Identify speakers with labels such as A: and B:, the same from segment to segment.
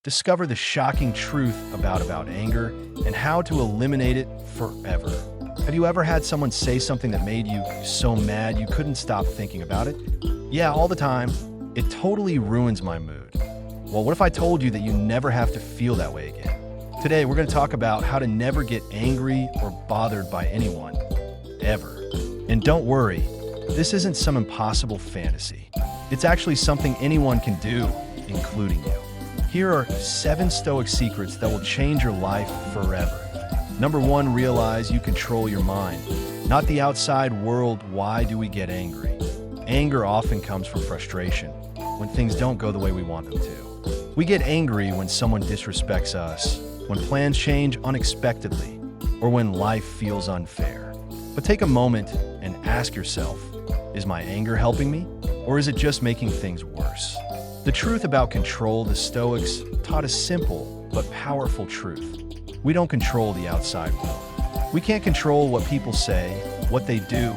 A: Discover the shocking truth about anger and how to eliminate it forever. Have you ever had someone say something that made you so mad you couldn't stop thinking about it? Yeah, all the time. It totally ruins my mood. Well, what if I told you that you never have to feel that way again? Today, we're going to talk about how to never get angry or bothered by anyone, ever. And don't worry, this isn't some impossible fantasy. It's actually something anyone can do, including you. Here are 7 Stoic secrets that will change your life forever. Number 1, realize you control your mind, not the outside world. Why do we get angry? Anger often comes from frustration, when things don't go the way we want them to. We get angry when someone disrespects us, when plans change unexpectedly, or when life feels unfair. But take a moment and ask yourself, is my anger helping me, or is it just making things worse? The truth about control, the Stoics taught a simple but powerful truth. We don't control the outside world. We can't control what people say, what they do,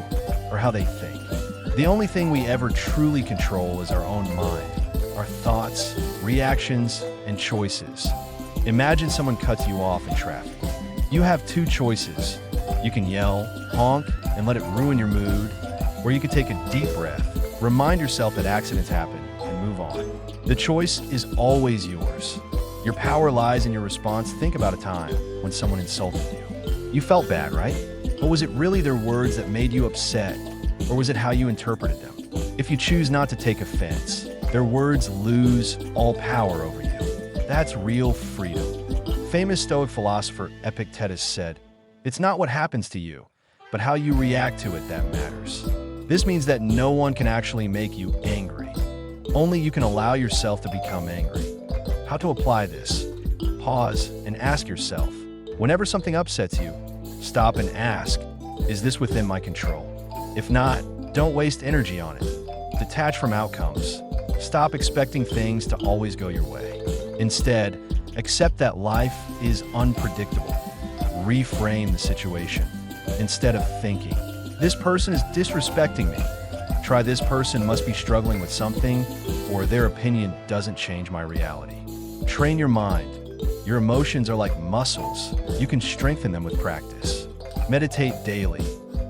A: or how they think. The only thing we ever truly control is our own mind, our thoughts, reactions, and choices. Imagine someone cuts you off in traffic. You have 2 choices. You can yell, honk, and let it ruin your mood, or you can take a deep breath, remind yourself that accidents happen, and move on. The choice is always yours. Your power lies in your response. Think about a time when someone insulted you. You felt bad, right? But was it really their words that made you upset, or was it how you interpreted them? If you choose not to take offense, their words lose all power over you. That's real freedom. Famous Stoic philosopher Epictetus said, "It's not what happens to you, but how you react to it that matters." This means that no one can actually make you angry. Only you can allow yourself to become angry. How to apply this? Pause and ask yourself, whenever something upsets you, stop and ask, is this within my control? If not, don't waste energy on it. Detach from outcomes. Stop expecting things to always go your way. Instead, accept that life is unpredictable. Reframe the situation. Instead of thinking, this person is disrespecting me, try this person must be struggling with something, or their opinion doesn't change my reality. Train your mind. Your emotions are like muscles. You can strengthen them with practice. Meditate daily.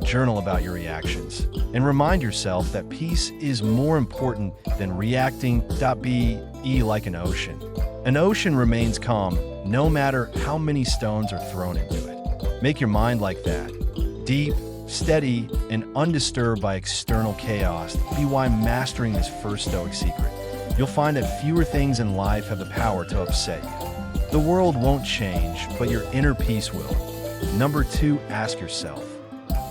A: Journal about your reactions. And remind yourself that peace is more important than reacting. Be like an ocean. An ocean remains calm no matter how many stones are thrown into it. Make your mind like that. Deep, steady, and undisturbed by external chaos. Be why mastering this first Stoic secret. You'll find that fewer things in life have the power to upset you. The world won't change, but your inner peace will. Number 2, ask yourself,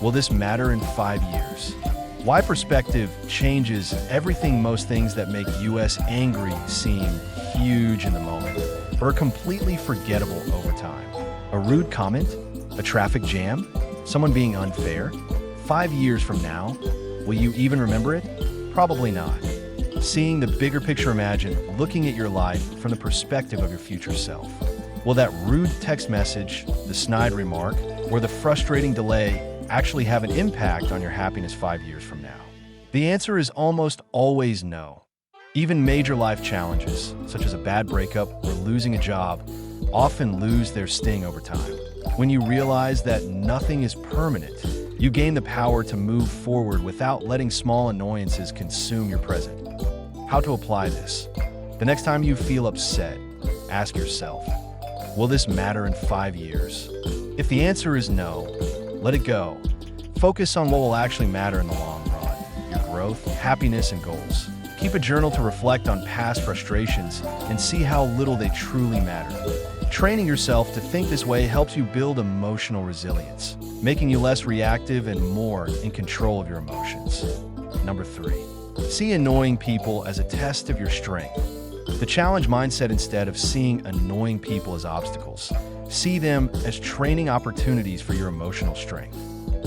A: will this matter in 5 years? Why perspective changes everything. Most things that make us angry seem huge in the moment, but are completely forgettable over time. A rude comment? A traffic jam? Someone being unfair? 5 years from now, will you even remember it? Probably not. Seeing the bigger picture, imagine looking at your life from the perspective of your future self. Will that rude text message, the snide remark, or the frustrating delay actually have an impact on your happiness 5 years from now? The answer is almost always no. Even major life challenges, such as a bad breakup or losing a job, often lose their sting over time. When you realize that nothing is permanent, you gain the power to move forward without letting small annoyances consume your present. How to apply this? The next time you feel upset, ask yourself, will this matter in 5 years? If the answer is no, let it go. Focus on what will actually matter in the long run, your growth, happiness, and goals. Keep a journal to reflect on past frustrations and see how little they truly matter. Training yourself to think this way helps you build emotional resilience, making you less reactive and more in control of your emotions. Number 3, see annoying people as a test of your strength. The challenge mindset, instead of seeing annoying people as obstacles, see them as training opportunities for your emotional strength.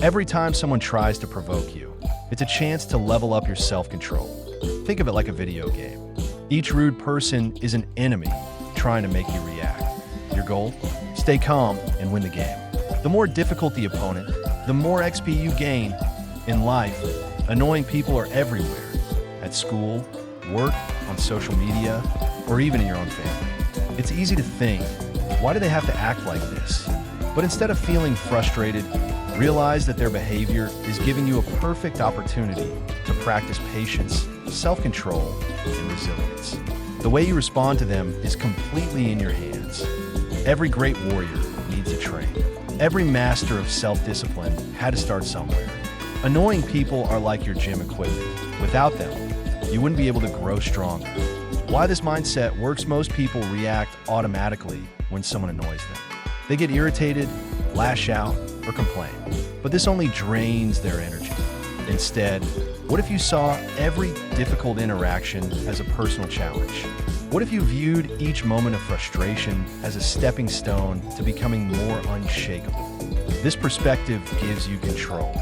A: Every time someone tries to provoke you, it's a chance to level up your self-control. Think of it like a video game. Each rude person is an enemy trying to make you react. Your goal? Stay calm and win the game. The more difficult the opponent, the more XP you gain. In life, annoying people are everywhere. At school, work, on social media, or even in your own family. It's easy to think, why do they have to act like this? But instead of feeling frustrated, realize that their behavior is giving you a perfect opportunity to practice patience, self-control, and resilience. The way you respond to them is completely in your hands. Every great warrior needs to train. Every master of self-discipline had to start somewhere. Annoying people are like your gym equipment. Without them, you wouldn't be able to grow stronger. Why this mindset works: most people react automatically when someone annoys them. They get irritated, lash out, or complain. But this only drains their energy. Instead, what if you saw every difficult interaction as a personal challenge? What if you viewed each moment of frustration as a stepping stone to becoming more unshakable? This perspective gives you control.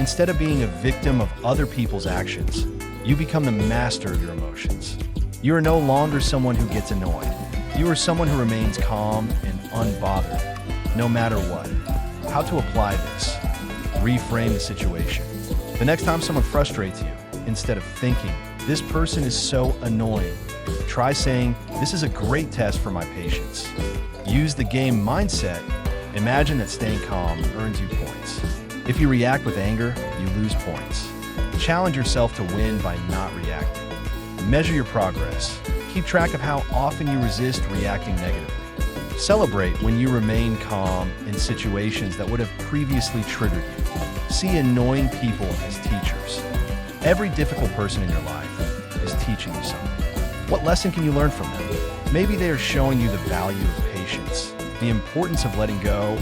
A: Instead of being a victim of other people's actions, you become the master of your emotions. You are no longer someone who gets annoyed. You are someone who remains calm and unbothered, no matter what. How to apply this? Reframe the situation. The next time someone frustrates you, instead of thinking, "This person is so annoying," try saying, "This is a great test for my patience." Use the game mindset. Imagine that staying calm earns you points. If you react with anger, you lose points. Challenge yourself to win by not reacting. Measure your progress. Keep track of how often you resist reacting negatively. Celebrate when you remain calm in situations that would have previously triggered you. See annoying people as teachers. Every difficult person in your life is teaching you something. What lesson can you learn from them? Maybe they are showing you the value of patience, the importance of letting go,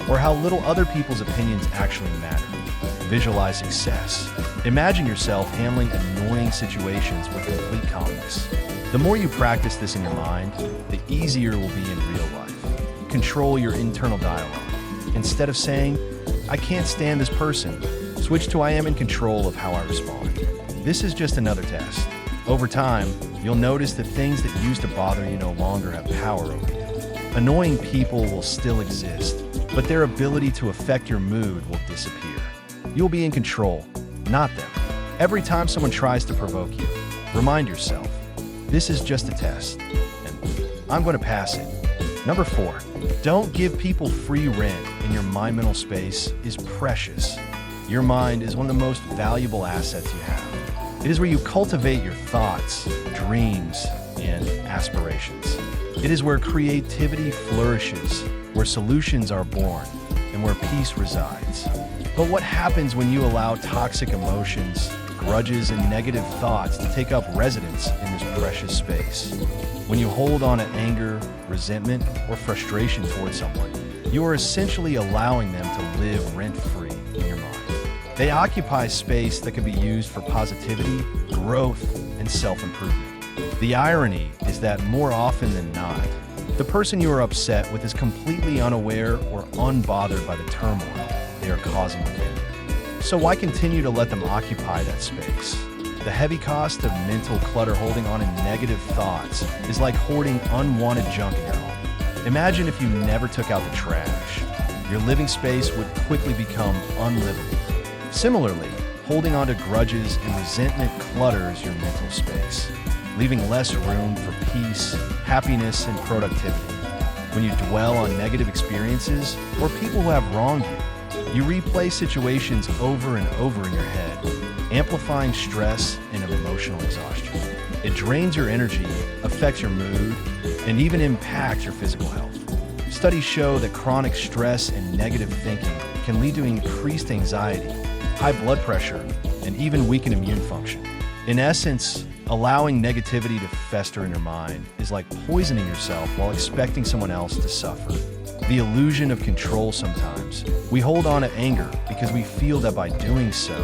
A: or how little other people's opinions actually matter. Visualize success. Imagine yourself handling annoying situations with complete calmness. The more you practice this in your mind, the easier it will be in real life. Control your internal dialogue. Instead of saying, "I can't stand this person," switch to "I am in control of how I respond." This is just another test. Over time, you'll notice that things that used to bother you no longer have power over you. Annoying people will still exist, but their ability to affect your mood will disappear. You'll be in control, not them. Every time someone tries to provoke you, remind yourself, this is just a test, and I'm going to pass it. Number 4, don't give people free rent in your mind-mental space is precious. Your mind is one of the most valuable assets you have. It is where you cultivate your thoughts, dreams, and aspirations. It is where creativity flourishes, where solutions are born, and where peace resides. But what happens when you allow toxic emotions, grudges, and negative thoughts to take up residence in this precious space? When you hold on to anger, resentment, or frustration towards someone, you are essentially allowing them to live rent-free in your mind. They occupy space that can be used for positivity, growth, and self-improvement. The irony is that more often than not, the person you are upset with is completely unaware or unbothered by the turmoil they are causing within you. So why continue to let them occupy that space? The heavy cost of mental clutter holding on to negative thoughts is like hoarding unwanted junk in your home. Imagine if you never took out the trash. Your living space would quickly become unlivable. Similarly, holding on to grudges and resentment clutters your mental space, leaving less room for peace, happiness, and productivity. When you dwell on negative experiences or people who have wronged you replay situations over and over in your head, amplifying stress and emotional exhaustion. It drains your energy, affects your mood, and even impacts your physical health. Studies show that chronic stress and negative thinking can lead to increased anxiety, high blood pressure, and even weakened immune function. In essence, allowing negativity to fester in your mind is like poisoning yourself while expecting someone else to suffer. The illusion of control sometimes. We hold on to anger because we feel that by doing so,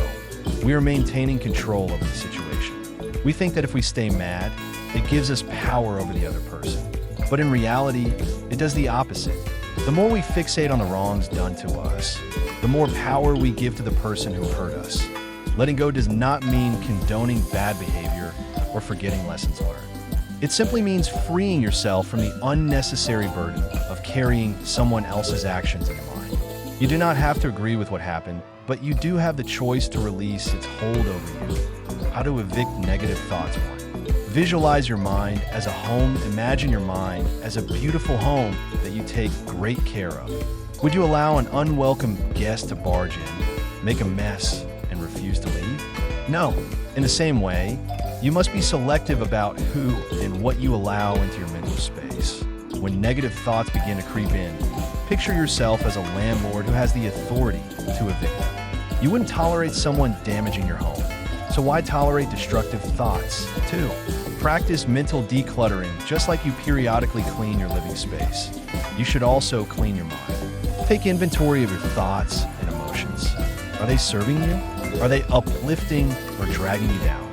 A: we are maintaining control over the situation. We think that if we stay mad, it gives us power over the other person. But in reality, it does the opposite. The more we fixate on the wrongs done to us, the more power we give to the person who hurt us. Letting go does not mean condoning bad behavior or forgetting lessons learned. It simply means freeing yourself from the unnecessary burden of carrying someone else's actions in your mind. You do not have to agree with what happened, but you do have the choice to release its hold over you. How to evict negative thoughts. 1. Visualize your mind as a home. Imagine your mind as a beautiful home that you take great care of. Would you allow an unwelcome guest to barge in, make a mess, and refuse to leave? No. In the same way, you must be selective about who and what you allow into your mental space. When negative thoughts begin to creep in, picture yourself as a landlord who has the authority to evict them. You wouldn't tolerate someone damaging your home, so why tolerate destructive thoughts, too? Practice mental decluttering just like you periodically clean your living space. You should also clean your mind. Take inventory of your thoughts and emotions. Are they serving you? Are they uplifting or dragging you down?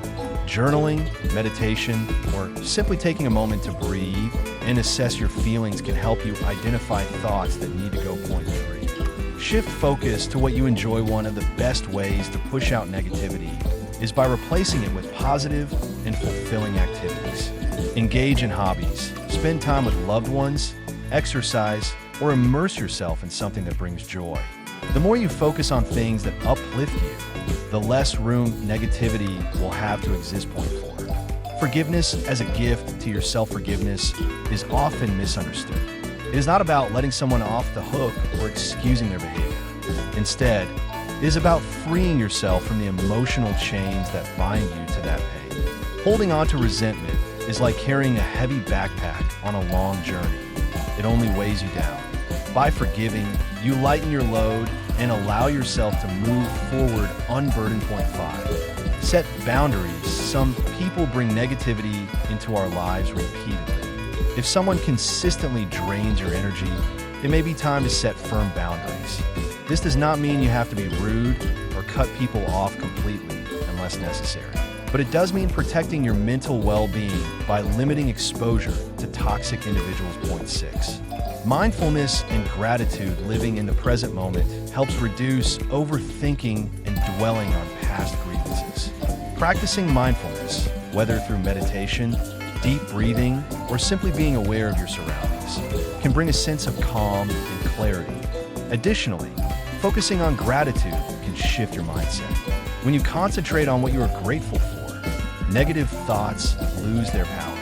A: Journaling, meditation, or simply taking a moment to breathe and assess your feelings can help you identify thoughts that need to go point 3. Shift focus to what you enjoy. One of the best ways to push out negativity is by replacing it with positive and fulfilling activities. Engage in hobbies, spend time with loved ones, exercise, or immerse yourself in something that brings joy. The more you focus on things that uplift you, the less room negativity will have to exist. Point 4. Forgiveness as a gift to your self-forgiveness is often misunderstood. It is not about letting someone off the hook or excusing their behavior. Instead, it is about freeing yourself from the emotional chains that bind you to that pain. Holding on to resentment is like carrying a heavy backpack on a long journey. It only weighs you down. By forgiving, you lighten your load and allow yourself to move forward. Unburden. Point 5. Set boundaries. Some people bring negativity into our lives repeatedly. If someone consistently drains your energy, it may be time to set firm boundaries. This does not mean you have to be rude or cut people off completely unless necessary. But it does mean protecting your mental well-being by limiting exposure to toxic individuals. Point 6. Mindfulness and gratitude, living in the present moment, helps reduce overthinking and dwelling on past grievances. Practicing mindfulness, whether through meditation, deep breathing, or simply being aware of your surroundings, can bring a sense of calm and clarity. Additionally, focusing on gratitude can shift your mindset. When you concentrate on what you are grateful for, negative thoughts lose their power.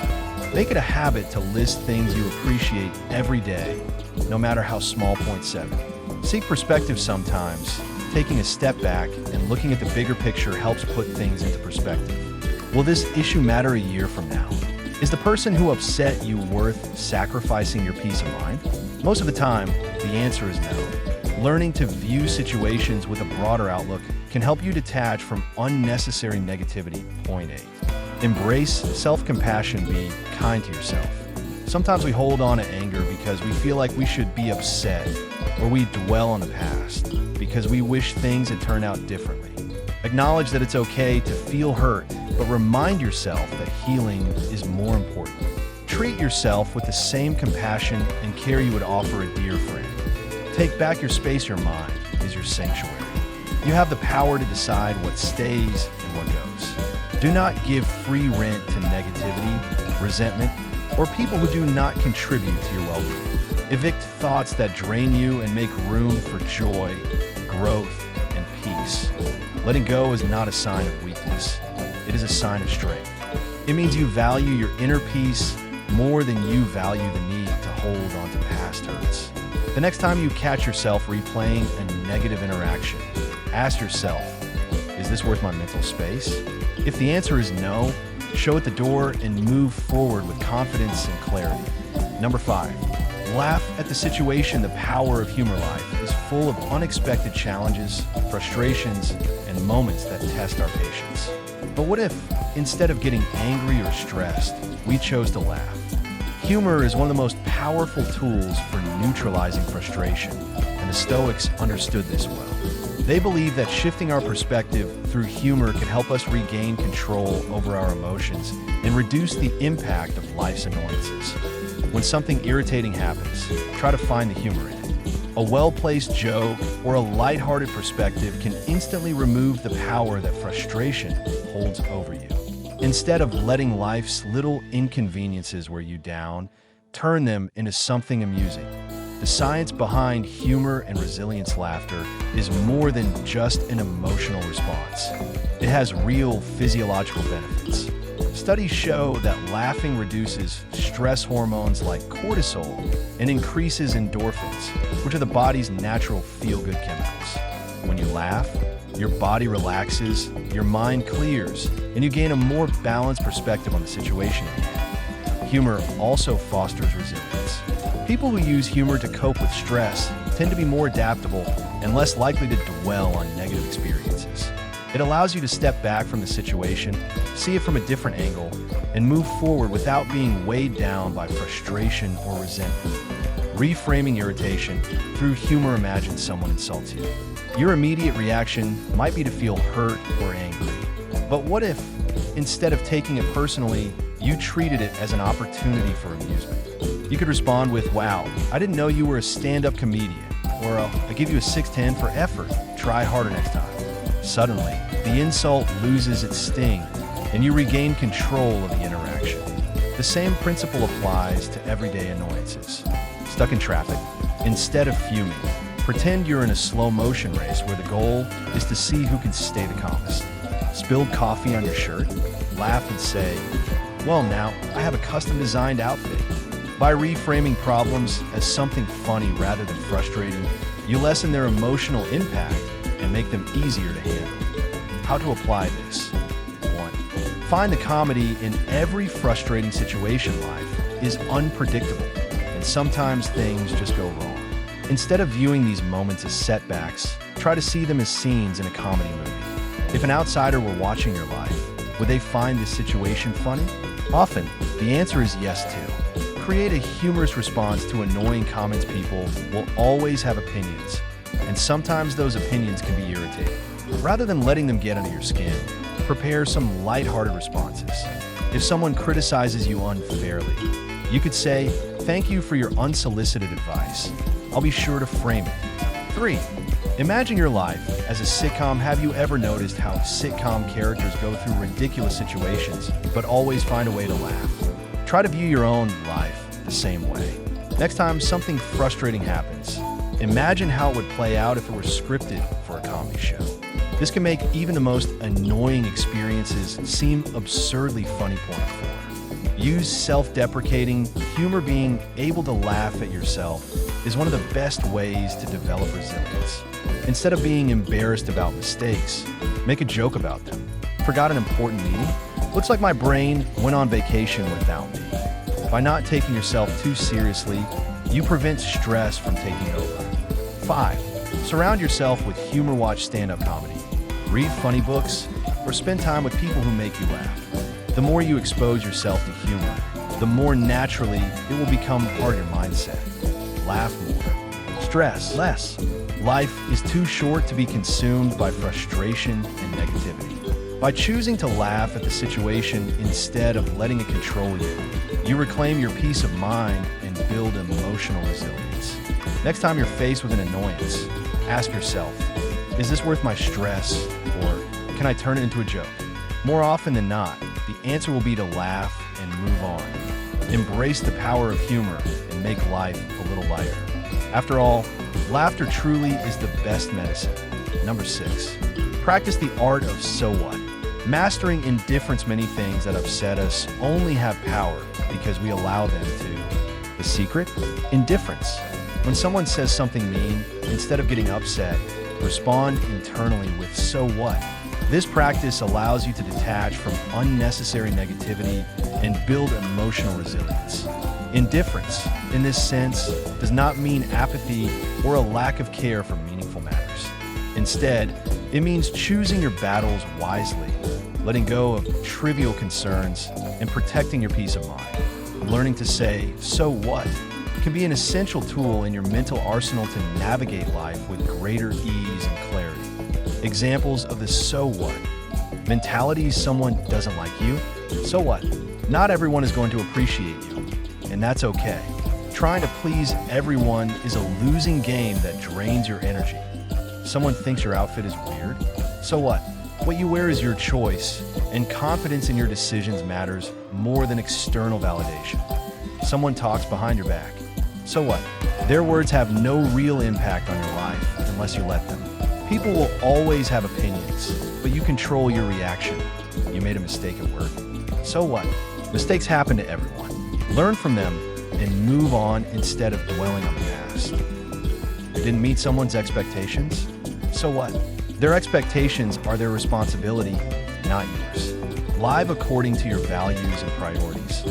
A: Make it a habit to list things you appreciate every day, no matter how small. Point 7. Seek perspective. Sometimes taking a step back and looking at the bigger picture helps put things into perspective. Will this issue matter a year from now? Is the person who upset you worth sacrificing your peace of mind? Most of the time, the answer is no. Learning to view situations with a broader outlook can help you detach from unnecessary negativity. Point 8. Embrace self-compassion. Be kind to yourself. Sometimes we hold on to anger because we feel like we should be upset, or we dwell on the past because we wish things had turned out differently. Acknowledge that it's okay to feel hurt, but remind yourself that healing is more important. Treat yourself with the same compassion and care you would offer a dear friend. Take back your space. Your mind is your sanctuary. You have the power to decide what stays and what goes. Do not give free rent to negativity, resentment, or people who do not contribute to your well-being. Evict thoughts that drain you and make room for joy, growth, and peace. Letting go is not a sign of weakness. It is a sign of strength. It means you value your inner peace more than you value the need to hold on to past hurts. The next time you catch yourself replaying a negative interaction, ask yourself, is this worth my mental space? If the answer is no, show it the door and move forward with confidence and clarity. Number 5, laugh at the situation. The power of humor. Life is full of unexpected challenges, frustrations, and moments that test our patience. But what if, instead of getting angry or stressed, we chose to laugh? Humor is one of the most powerful tools for neutralizing frustration, and the Stoics understood this well. They believe that shifting our perspective through humor can help us regain control over our emotions and reduce the impact of life's annoyances. When something irritating happens, try to find the humor in it. A well-placed joke or a lighthearted perspective can instantly remove the power that frustration holds over you. Instead of letting life's little inconveniences wear you down, turn them into something amusing. The science behind humor and resilience. Laughter is more than just an emotional response. It has real physiological benefits. Studies show that laughing reduces stress hormones like cortisol and increases endorphins, which are the body's natural feel-good chemicals. When you laugh, your body relaxes, your mind clears, and you gain a more balanced perspective on the situation at hand. Humor also fosters resilience. People who use humor to cope with stress tend to be more adaptable and less likely to dwell on negative experiences. It allows you to step back from the situation, see it from a different angle, and move forward without being weighed down by frustration or resentment. Reframing irritation through humor. Imagine someone insults you. Your immediate reaction might be to feel hurt or angry. But what if, instead of taking it personally, you treated it as an opportunity for amusement? You could respond with, "Wow, I didn't know you were a stand-up comedian," or "I give you a 610 for effort. Try harder next time." Suddenly, the insult loses its sting, and you regain control of the interaction. The same principle applies to everyday annoyances. Stuck in traffic? Instead of fuming, pretend you're in a slow-motion race where the goal is to see who can stay the calmest. Spilled coffee on your shirt? Laugh and say, "Well, now I have a custom-designed outfit." By reframing problems as something funny rather than frustrating, you lessen their emotional impact and make them easier to handle. How to apply this? 1. Find the comedy in every frustrating situation. Life is unpredictable, and sometimes things just go wrong. Instead of viewing these moments as setbacks, try to see them as scenes in a comedy movie. If an outsider were watching your life, would they find this situation funny? Often, the answer is yes too. Create a humorous response to annoying comments. People will always have opinions, and sometimes those opinions can be irritating. Rather than letting them get under your skin, prepare some lighthearted responses. If someone criticizes you unfairly, you could say, "Thank you for your unsolicited advice. I'll be sure to frame it." 3. Imagine your life as a sitcom. Have you ever noticed how sitcom characters go through ridiculous situations, but always find a way to laugh? Try to view your own life the same way. Next time something frustrating happens, imagine how it would play out if it were scripted for a comedy show. This can make even the most annoying experiences seem absurdly funny. Point 4. Use self-deprecating humor. Being able to laugh at yourself is one of the best ways to develop resilience. Instead of being embarrassed about mistakes, make a joke about them. Forgot an important meeting? Looks like my brain went on vacation without me. By not taking yourself too seriously, you prevent stress from taking over. 5. Surround yourself with humor. Watch stand-up comedy, read funny books, or spend time with people who make you laugh. The more you expose yourself to humor, the more naturally it will become part of your mindset. Laugh more. Stress less. Life is too short to be consumed by frustration and negativity. By choosing to laugh at the situation instead of letting it control you, you reclaim your peace of mind and build emotional resilience. Next time you're faced with an annoyance, ask yourself, is this worth my stress, or can I turn it into a joke? More often than not, the answer will be to laugh and move on. Embrace the power of humor and make life a little lighter. After all, laughter truly is the best medicine. Number 6, practice the art of so what. Mastering indifference. Many things that upset us only have power because we allow them to. The secret? Indifference. When someone says something mean, instead of getting upset, respond internally with "so what?" This practice allows you to detach from unnecessary negativity and build emotional resilience. Indifference, in this sense, does not mean apathy or a lack of care for meaningful matters. Instead, it means choosing your battles wisely, letting go of trivial concerns, and protecting your peace of mind. Learning to say, "so what?" can be an essential tool in your mental arsenal to navigate life with greater ease and clarity. Examples of the "so what" mentality: someone doesn't like you, so what? Not everyone is going to appreciate you, and that's okay. Trying to please everyone is a losing game that drains your energy. Someone thinks your outfit is weird, so what? What you wear is your choice, and confidence in your decisions matters more than external validation. Someone talks behind your back, so what? Their words have no real impact on your life unless you let them. People will always have opinions, but you control your reaction. You made a mistake at work, So what? Mistakes happen to everyone. Learn from them and move on instead of dwelling on the past. You didn't meet someone's expectations? So what? Their expectations are their responsibility, not yours. Live according to your values and priorities.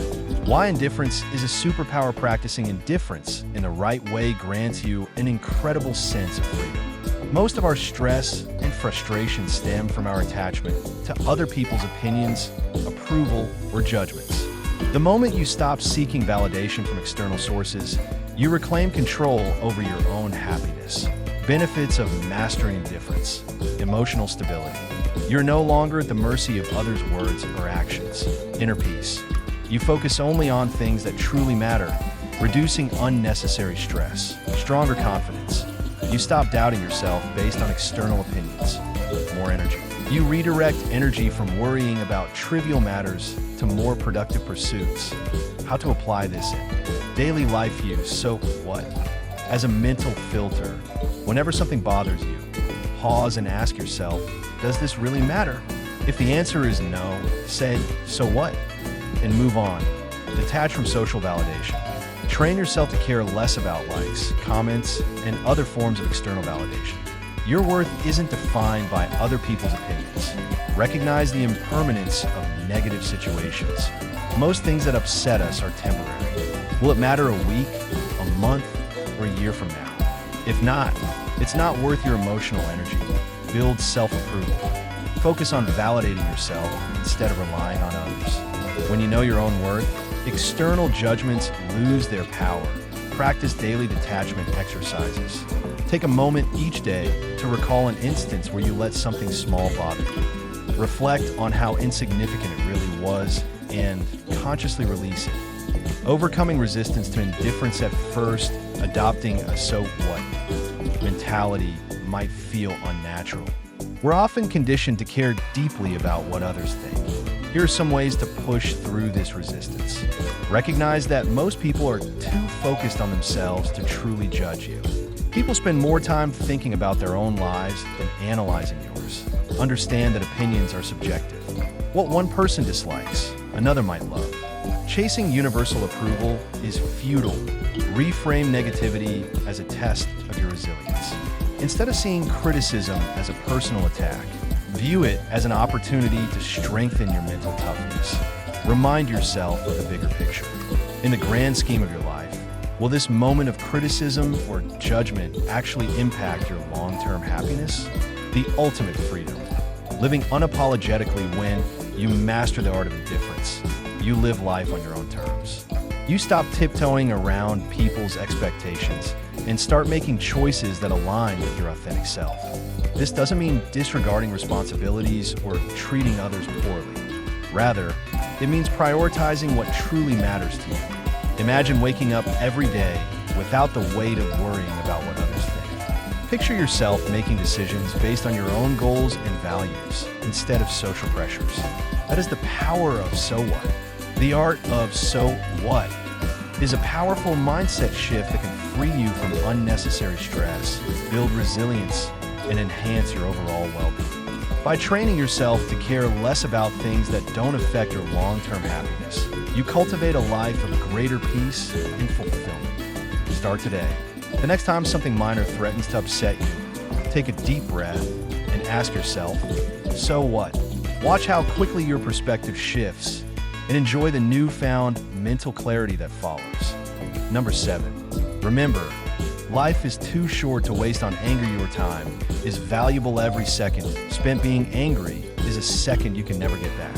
A: Why indifference is a superpower. Practicing indifference in the right way grants you an incredible sense of freedom. Most of our stress and frustration stem from our attachment to other people's opinions, approval, or judgments. The moment you stop seeking validation from external sources, you reclaim control over your own happiness. Benefits of mastering indifference: emotional stability. You're no longer at the mercy of others' words or actions. Inner peace. You focus only on things that truly matter, reducing unnecessary stress. Stronger confidence. You stop doubting yourself based on external opinions. More energy. You redirect energy from worrying about trivial matters to more productive pursuits. How to apply this in daily life use. So what? As a mental filter, whenever something bothers you, pause and ask yourself, does this really matter? If the answer is no, say, so what? And move on. Detach from social validation. Train yourself to care less about likes, comments, and other forms of external validation. Your worth isn't defined by other people's opinions. Recognize the impermanence of negative situations. Most things that upset us are temporary. Will it matter a week, a month, or a year from now? If not, it's not worth your emotional energy. Build self-approval. Focus on validating yourself instead of relying on others. When you know your own worth, external judgments lose their power. Practice daily detachment exercises. Take a moment each day to recall an instance where you let something small bother you. Reflect on how insignificant it really was and consciously release it. Overcoming resistance to indifference at first, adopting a so what mentality might feel unnatural. We're often conditioned to care deeply about what others think. Here are some ways to push through this resistance. Recognize that most people are too focused on themselves to truly judge you. People spend more time thinking about their own lives than analyzing yours. Understand that opinions are subjective. What one person dislikes, another might love. Chasing universal approval is futile. Reframe negativity as a test of your resilience. Instead of seeing criticism as a personal attack, view it as an opportunity to strengthen your mental toughness. Remind yourself of the bigger picture. In the grand scheme of your life, will this moment of criticism or judgment actually impact your long-term happiness? The ultimate freedom. Living unapologetically. When you master the art of indifference, you live life on your own terms. You stop tiptoeing around people's expectations and start making choices that align with your authentic self. This doesn't mean disregarding responsibilities or treating others poorly. Rather, it means prioritizing what truly matters to you. Imagine waking up every day without the weight of worrying about what others think. Picture yourself making decisions based on your own goals and values instead of social pressures. That is the power of so what. The art of so what is a powerful mindset shift that can free you from unnecessary stress, build resilience, and enhance your overall well-being. By training yourself to care less about things that don't affect your long-term happiness, you cultivate a life of greater peace and fulfillment. Start today. The next time something minor threatens to upset you, take a deep breath and ask yourself, so what? Watch how quickly your perspective shifts and enjoy the newfound mental clarity that follows. Number 7, remember, life is too short to waste on anger. Your time is valuable. Every second spent being angry is a second you can never get back.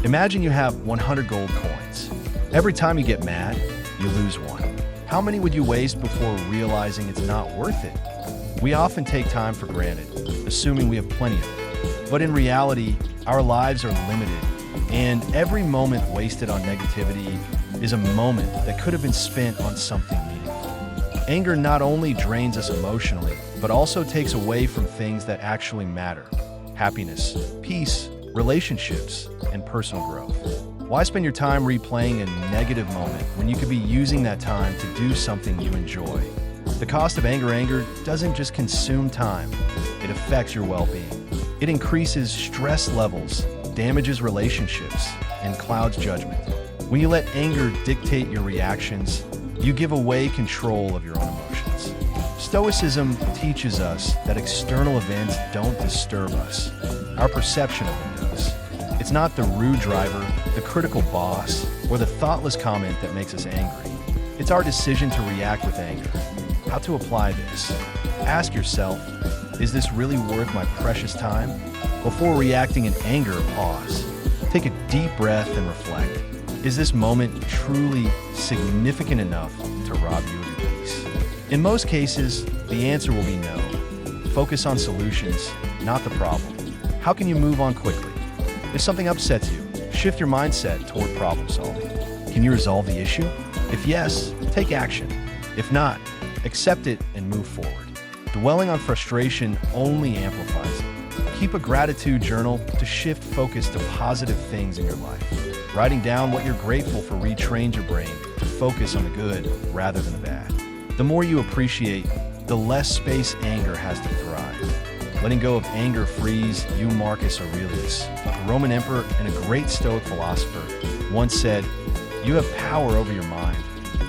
A: Imagine you have 100 gold coins. Every time you get mad, you lose one. How many would you waste before realizing it's not worth it? We often take time for granted, assuming we have plenty of it. But in reality, our lives are limited, and every moment wasted on negativity is a moment that could have been spent on something meaningful. Anger not only drains us emotionally, but also takes away from things that actually matter: happiness, peace, relationships, and personal growth. Why spend your time replaying a negative moment when you could be using that time to do something you enjoy? The cost of anger doesn't just consume time, it affects your well-being. It increases stress levels, damages relationships, and clouds judgment. When you let anger dictate your reactions, you give away control of your own emotions. Stoicism teaches us that external events don't disturb us. Our perception of them does. It's not the rude driver, the critical boss, or the thoughtless comment that makes us angry. It's our decision to react with anger. How to apply this? Ask yourself, is this really worth my precious time? Before reacting in anger, pause. Take a deep breath and reflect. Is this moment truly significant enough to rob you of your peace? In most cases, the answer will be no. Focus on solutions, not the problem. How can you move on quickly? If something upsets you, shift your mindset toward problem solving. Can you resolve the issue? If yes, take action. If not, accept it and move forward. Dwelling on frustration only amplifies it. Keep a gratitude journal to shift focus to positive things in your life. Writing down what you're grateful for retrains your brain to focus on the good rather than the bad. The more you appreciate, the less space anger has to thrive. Letting go of anger frees you, Marcus Aurelius, a Roman emperor and a great Stoic philosopher, once said, "You have power over your mind,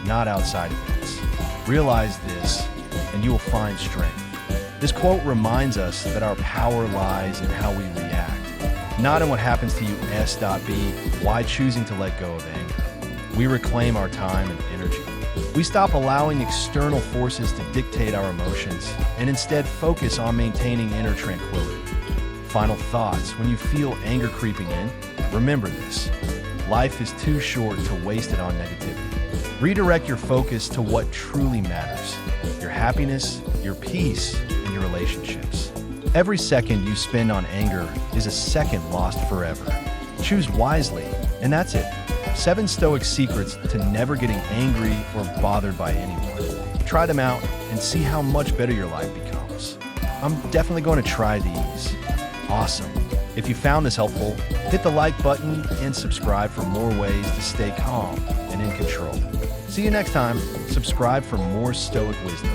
A: not outside events. Realize this, and you will find strength." This quote reminds us that our power lies in how we react, not in what happens to you S.B. Why choosing to let go of anger? We reclaim our time and energy. We stop allowing external forces to dictate our emotions and instead focus on maintaining inner tranquility. Final thoughts: when you feel anger creeping in, remember this. Life is too short to waste it on negativity. Redirect your focus to what truly matters: your happiness, your peace, and your relationships. Every second you spend on anger is a second lost forever. Choose wisely, and that's it. 7 Stoic secrets to never getting angry or bothered by anyone. Try them out and see how much better your life becomes. I'm definitely going to try these. Awesome. If you found this helpful, hit the like button and subscribe for more ways to stay calm and in control. See you next time. Subscribe for more Stoic wisdom.